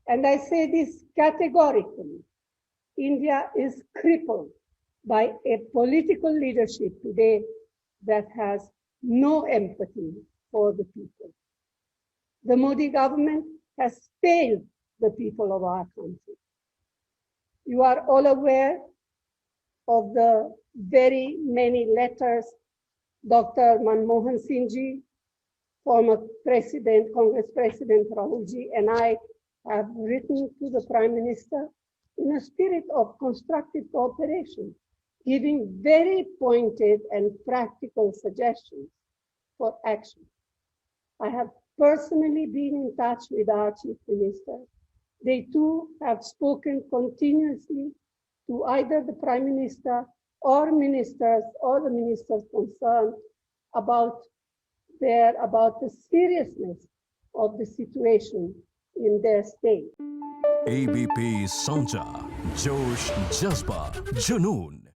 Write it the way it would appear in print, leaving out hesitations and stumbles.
And I say this categorically. India is crippled by a political leadership today that has no empathy for the people. The Modi government has failed the people of our country. You are all aware of the very many letters Dr. Manmohan Singh ji, former President, Congress President Rahul ji, and I have written to the Prime Minister in a spirit of constructive cooperation, giving very pointed and practical suggestions for action. I have personally been in touch with our Chief Minister. They too have spoken continuously to either the Prime Minister or ministers or the ministers concerned about the seriousness of the situation in their state. ABP Sonja, Josh Jazba, Junoon.